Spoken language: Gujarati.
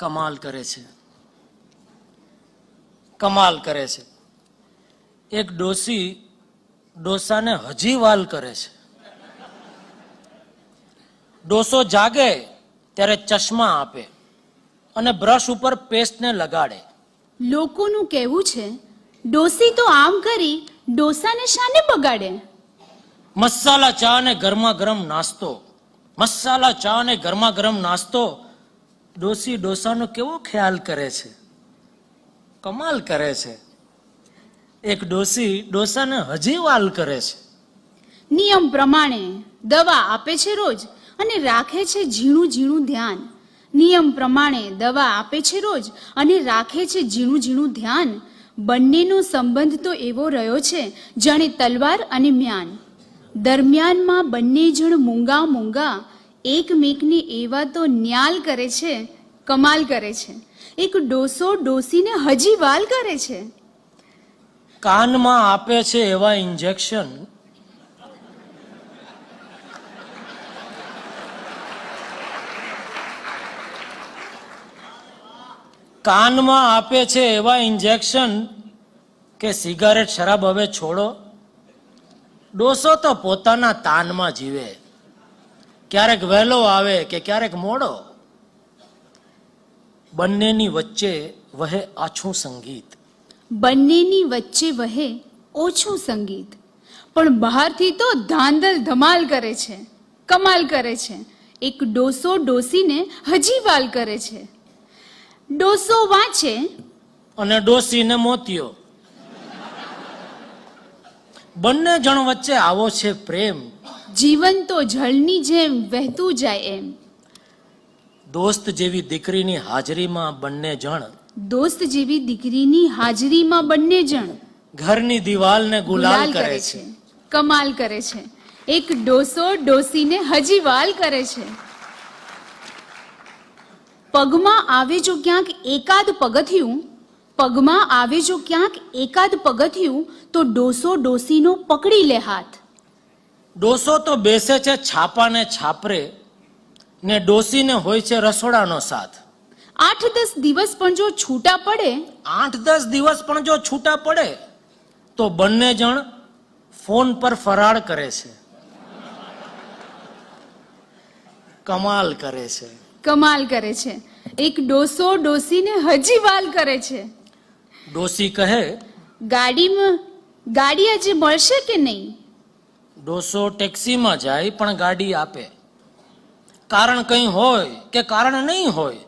કમાલ કરે છે, કમાલ કરે છે. એક ડોસી ડોસાને હજી વાલ કરે છે. ડોસો જાગે ત્યારે ચશ્મા આપે અને બ્રશ ઉપર પેસ્ટને લગાડે. લોકોનું કહેવું છે ડોસી તો આમ કરી ડોસાને શાને બગાડે. મસાલા ચા અને ગરમા ગરમ નાસ્તો, મસાલા ચા અને ગરમા ગરમ નાસ્તો. ડોસી ડોસાનો કેવો ખ્યાલ કરે છે, કમાલ કરે છે. એક ડોસી ડોસાને હજી વાલ કરે છે. નિયમ પ્રમાણે દવા આપે છે રોજ અને રાખે છે ઝીણું ઝીણું ધ્યાન. નિયમ પ્રમાણે દવા આપે છે રોજ અને રાખે છે ઝીણું ઝીણું ધ્યાન. બંનેનો સંબંધ તો એવો રહ્યો છે જાણે તલવાર અને મ્યાન. દરમિયાનમાં બંને જણ મૂંગા મૂંગા એકમેકને એવા તો ન્યાલ કરે છે, કમાલ કરે છે. એક ડોસો ડોસીને હજી વાલ કરે છે. કાનમાં આપે છે એવા ઇન્જેક્શન, કાનમાં આપે છે એવા ઇન્જેક્શન કે સિગારેટ શરાબ હવે છોડો. ડોસો તો પોતાના તાનમાં જીવે, ક્યારેક વહેલો આવે કે ક્યારેક મોડો. બંનેની વચ્ચે વહે આછું સંગીત, બંનેની વચ્ચે વહે ઓછું સંગીત. પણ બહારથી તો ધાંધલ ધમાલ કરે છે, કમાલ કરે છે. એક ડોસો ડોસીને હજી વાલ કરે છે. ડોસો વાંચે અને ડોસીને મોતિયો. બંને જણ વચ્ચે આવો છે પ્રેમ, જીવન તો જળની જેમ વહેતું જાય એમ. દોસ્ત જેવી દીકરીની હાજરીમાં બંને જણ, દોસ્ત જેવી દીકરીની હાજરીમાં બંને જણ ઘરની દિવાલને ગુલાલ કરે છે. કમાલ કરે છે. એક ડોસો ડોસીને હજી વાલ કરે છે. પગમાં આવે જો ક્યાંક એકાદ પગથિયું, પગમાં આવે જો ક્યાંક એકાદ પગથિયું તો ડોસો ડોસીનો પકડી લે હાથ. ડોસો તો બેસે છે છાપાને છાપરે ને ડોસીને હોય છે રસોડાનો સાથ. 8-10 દિવસ પણ જો છૂટા પડે, 8-10 દિવસ પણ જો છૂટા પડે તો બંને જણ ફોન પર ફરાળ કરે છે. કમાલ કરે છે, કમાલ કરે છે. એક ડોસો ડોસીને હજી વાલ કરે છે. ડોસી કહે ગાડી આજે મળશે કે નહીં. ડોસો ટેક્સીમાં જાય પણ ગાડી આપે. કારણ કંઈ હોય કે કારણ નહીં હોય,